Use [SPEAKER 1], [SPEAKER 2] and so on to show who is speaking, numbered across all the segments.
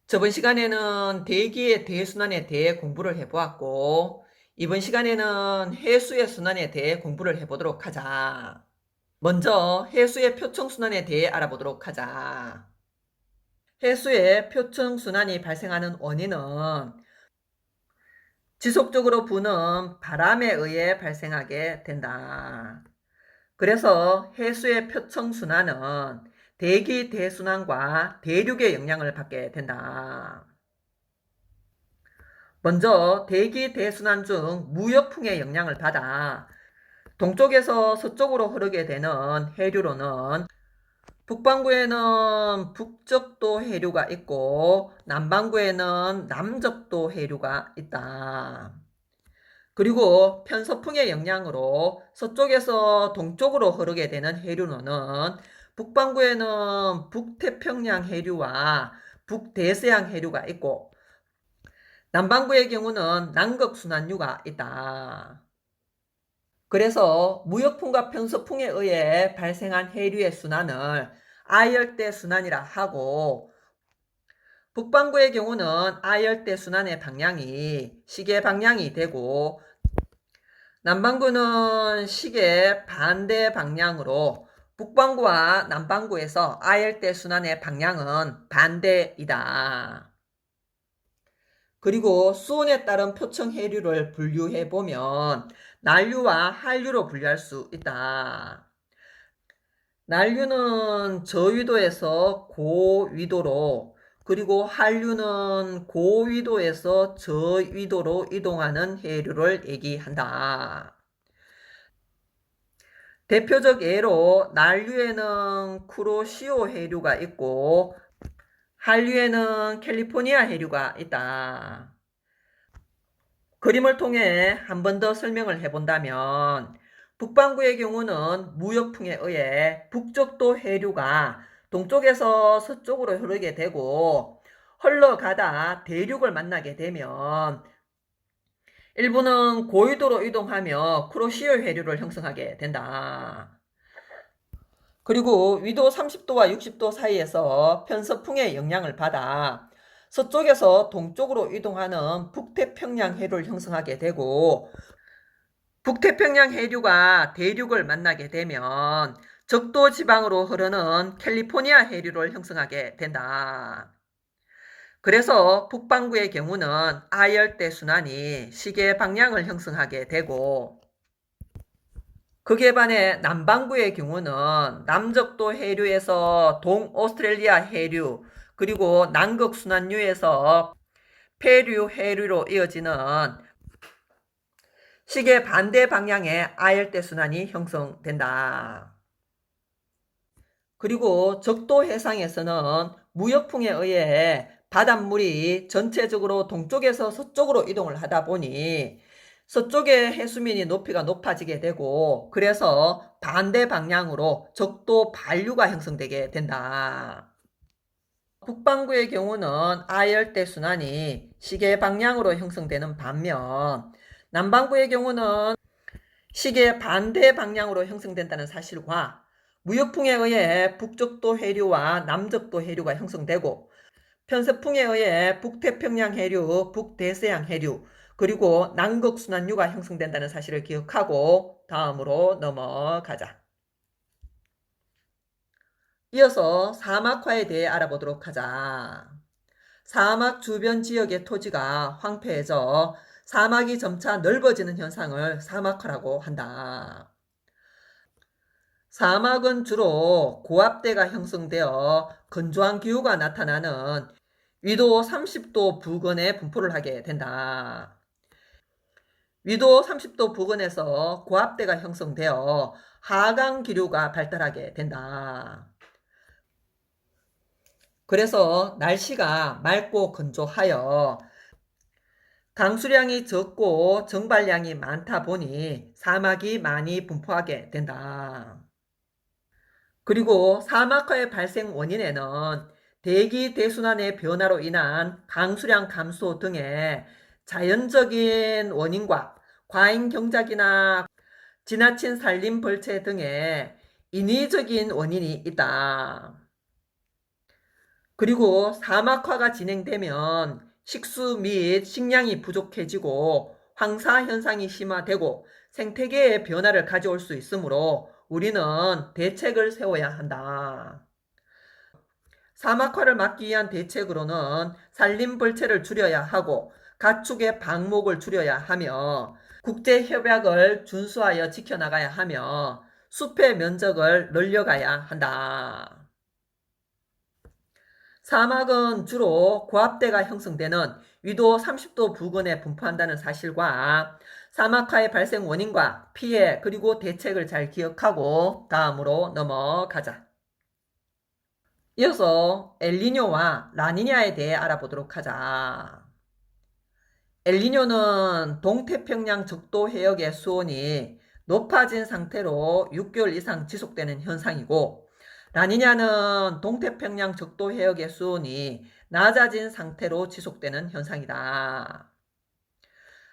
[SPEAKER 1] 저번 시간에는 대기의 대순환에 대해 공부를 해보았고, 이번 시간에는 해수의 순환에 대해 공부를 해보도록 하자. 먼저 해수의 표층순환에 대해 알아보도록 하자. 해수의 표층순환이 발생하는 원인은 지속적으로 부는 바람에 의해 발생하게 된다. 그래서 해수의 표층순환은 대기 대순환과 대륙의 영향을 받게 된다. 먼저 대기 대순환 중 무역풍의 영향을 받아 동쪽에서 서쪽으로 흐르게 되는 해류로는 북반구에는 북적도 해류가 있고 남반구에는 남적도 해류가 있다. 그리고 편서풍의 영향으로 서쪽에서 동쪽으로 흐르게 되는 해류로는 북반구에는 북태평양 해류와 북대서양 해류가 있고 남반구의 경우는 남극순환류가 있다. 그래서 무역풍과 편서풍에 의해 발생한 해류의 순환을 아열대 순환이라 하고, 북반구의 경우는 아열대 순환의 방향이 시계 방향이 되고, 남반구는 시계 반대 방향으로 북반구와 남반구에서 아열대 순환의 방향은 반대이다. 그리고 수온에 따른 표층 해류를 분류해 보면 난류와 한류로 분류할 수 있다. 난류는 저위도에서 고위도로, 그리고 한류는 고위도에서 저위도로 이동하는 해류를 얘기한다. 대표적 예로 난류에는 쿠로시오 해류가 있고 한류에는 캘리포니아 해류가 있다. 그림을 통해 한 번 더 설명을 해본다면 북반구의 경우는 무역풍에 의해 북쪽도 해류가 동쪽에서 서쪽으로 흐르게 되고 흘러가다 대륙을 만나게 되면 일부는 고위도로 이동하며 쿠로시오 해류를 형성하게 된다. 그리고 위도 30도와 60도 사이에서 편서풍의 영향을 받아 서쪽에서 동쪽으로 이동하는 북태평양 해류를 형성하게 되고 북태평양 해류가 대륙을 만나게 되면 적도 지방으로 흐르는 캘리포니아 해류를 형성하게 된다. 그래서 북반구의 경우는 아열대 순환이 시계 방향을 형성하게 되고 그에 반해 남반구의 경우는 남적도 해류에서 동오스트레일리아 해류 그리고 남극순환류에서 페류 해류로 이어지는 시계 반대 방향의 아열대 순환이 형성된다. 그리고 적도 해상에서는 무역풍에 의해 바닷물이 전체적으로 동쪽에서 서쪽으로 이동을 하다 보니 서쪽의 해수면이 높이가 높아지게 되고 그래서 반대 방향으로 적도 반류가 형성되게 된다. 북반구의 경우는 아열대 순환이 시계 방향으로 형성되는 반면 남반구의 경우는 시계 반대 방향으로 형성된다는 사실과 무역풍에 의해 북적도 해류와 남적도 해류가 형성되고 편서풍에 의해 북태평양 해류, 북대서양 해류, 그리고 남극순환류가 형성된다는 사실을 기억하고 다음으로 넘어가자. 이어서 사막화에 대해 알아보도록 하자. 사막 주변 지역의 토지가 황폐해져 사막이 점차 넓어지는 현상을 사막화라고 한다. 사막은 주로 고압대가 형성되어 건조한 기후가 나타나는 위도 30도 부근에 분포를 하게 된다. 위도 30도 부근에서 고압대가 형성되어 하강 기류가 발달하게 된다. 그래서 날씨가 맑고 건조하여 강수량이 적고 정발량이 많다 보니 사막이 많이 분포하게 된다. 그리고 사막화의 발생 원인에는 대기 대순환의 변화로 인한 강수량 감소 등의 자연적인 원인과 과잉 경작이나 지나친 산림 벌채 등의 인위적인 원인이 있다. 그리고 사막화가 진행되면 식수 및 식량이 부족해지고 황사 현상이 심화되고 생태계의 변화를 가져올 수 있으므로 우리는 대책을 세워야 한다. 사막화를 막기 위한 대책으로는 산림벌채를 줄여야 하고 가축의 방목을 줄여야 하며 국제협약을 준수하여 지켜나가야 하며 숲의 면적을 늘려가야 한다. 사막은 주로 고압대가 형성되는 위도 30도 부근에 분포한다는 사실과 사막화의 발생 원인과 피해 그리고 대책을 잘 기억하고 다음으로 넘어가자. 이어서 엘니뇨와 라니냐에 대해 알아보도록 하자. 엘니뇨는 동태평양 적도 해역의 수온이 높아진 상태로 6개월 이상 지속되는 현상이고, 라니냐는 동태평양 적도 해역의 수온이 낮아진 상태로 지속되는 현상이다.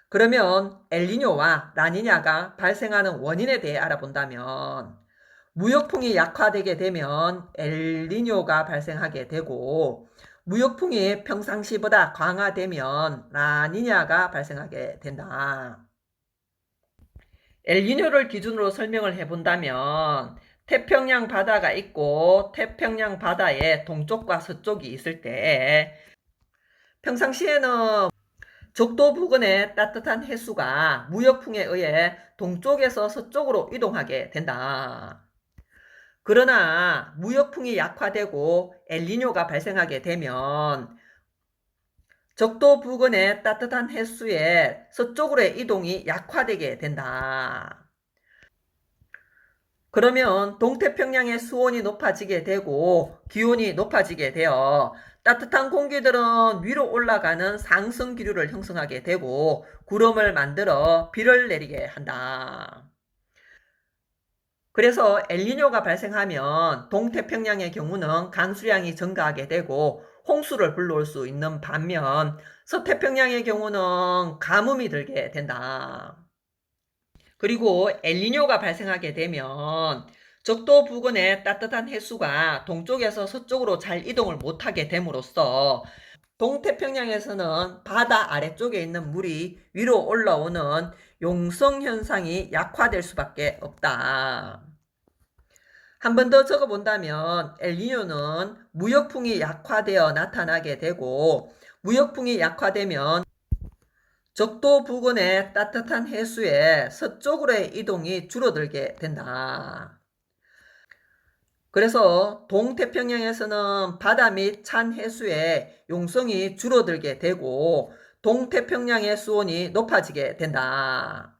[SPEAKER 1] 그러면 엘니뇨와 라니냐가 발생하는 원인에 대해 알아본다면 무역풍이 약화되게 되면 엘니뇨가 발생하게 되고 무역풍이 평상시보다 강화되면 라니냐가 발생하게 된다. 엘니뇨를 기준으로 설명을 해본다면 태평양 바다가 있고 태평양 바다의 동쪽과 서쪽이 있을 때 평상시에는 적도 부근의 따뜻한 해수가 무역풍에 의해 동쪽에서 서쪽으로 이동하게 된다. 그러나 무역풍이 약화되고 엘니뇨가 발생하게 되면 적도 부근의 따뜻한 해수의 서쪽으로의 이동이 약화되게 된다. 그러면 동태평양의 수온이 높아지게 되고 기온이 높아지게 되어 따뜻한 공기들은 위로 올라가는 상승 기류를 형성하게 되고 구름을 만들어 비를 내리게 한다. 그래서 엘니뇨가 발생하면 동태평양의 경우는 강수량이 증가하게 되고 홍수를 불러올 수 있는 반면 서태평양의 경우는 가뭄이 들게 된다. 그리고 엘니뇨가 발생하게 되면 적도 부근의 따뜻한 해수가 동쪽에서 서쪽으로 잘 이동을 못하게 됨으로써 동태평양에서는 바다 아래쪽에 있는 물이 위로 올라오는 용성 현상이 약화될 수밖에 없다. 한 번 더 적어본다면 엘니뇨는 무역풍이 약화되어 나타나게 되고 무역풍이 약화되면 적도 부근의 따뜻한 해수의 서쪽으로의 이동이 줄어들게 된다. 그래서 동태평양에서는 바다 및 찬 해수의 용성이 줄어들게 되고 동태평양의 수온이 높아지게 된다.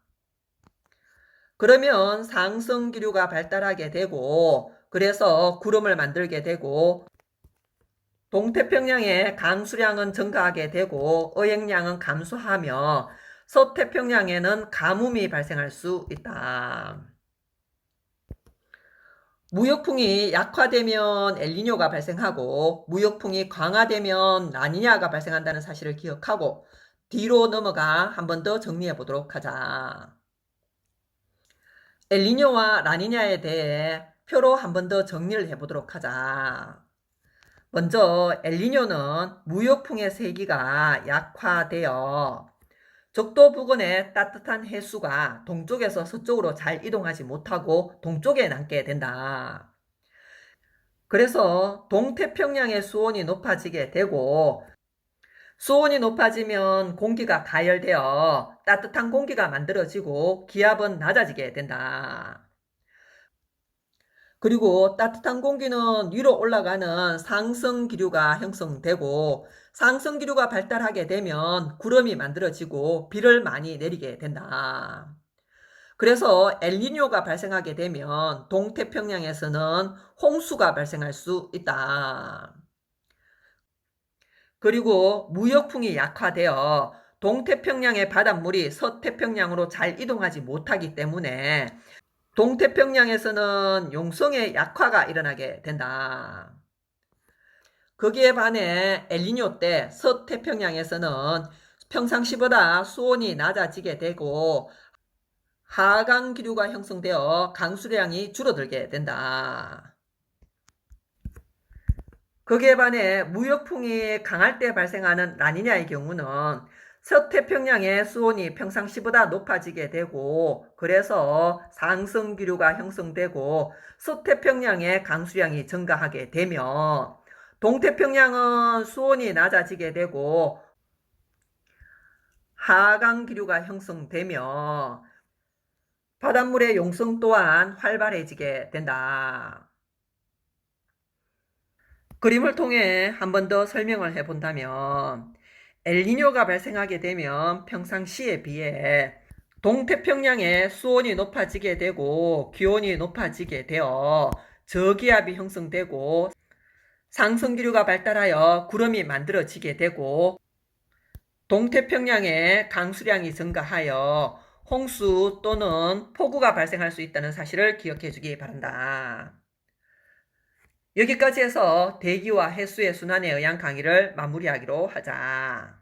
[SPEAKER 1] 그러면 상승기류가 발달하게 되고 그래서 구름을 만들게 되고 동태평양의 강수량은 증가하게 되고 어획량은 감소하며 서태평양에는 가뭄이 발생할 수 있다. 무역풍이 약화되면 엘니뇨가 발생하고 무역풍이 강화되면 라니냐가 발생한다는 사실을 기억하고 뒤로 넘어가 한 번 더 정리해 보도록 하자. 엘니뇨와 라니냐에 대해 표로 한 번 더 정리를 해 보도록 하자. 먼저 엘니뇨는 무역풍의 세기가 약화되어 적도 부근의 따뜻한 해수가 동쪽에서 서쪽으로 잘 이동하지 못하고 동쪽에 남게 된다. 그래서 동태평양의 수온이 높아지게 되고 수온이 높아지면 공기가 가열되어 따뜻한 공기가 만들어지고 기압은 낮아지게 된다. 그리고 따뜻한 공기는 위로 올라가는 상승기류가 형성되고 상승기류가 발달하게 되면 구름이 만들어지고 비를 많이 내리게 된다. 그래서 엘니뇨가 발생하게 되면 동태평양에서는 홍수가 발생할 수 있다. 그리고 무역풍이 약화되어 동태평양의 바닷물이 서태평양으로 잘 이동하지 못하기 때문에 동태평양에서는 용성의 약화가 일어나게 된다. 거기에 반해 엘니뇨 때 서태평양에서는 평상시보다 수온이 낮아지게 되고 하강 기류가 형성되어 강수량이 줄어들게 된다. 거기에 반해 무역풍이 강할 때 발생하는 라니냐의 경우는 서태평양의 수온이 평상시보다 높아지게 되고 그래서 상승기류가 형성되고 서태평양의 강수량이 증가하게 되며 동태평양은 수온이 낮아지게 되고 하강기류가 형성되며 바닷물의 용성 또한 활발해지게 된다. 그림을 통해 한 번 더 설명을 해본다면 엘니뇨가 발생하게 되면 평상시에 비해 동태평양의 수온이 높아지게 되고 기온이 높아지게 되어 저기압이 형성되고 상승기류가 발달하여 구름이 만들어지게 되고 동태평양의 강수량이 증가하여 홍수 또는 폭우가 발생할 수 있다는 사실을 기억해 주기 바란다. 여기까지 해서 대기와 해수의 순환에 의한 강의를 마무리하기로 하자.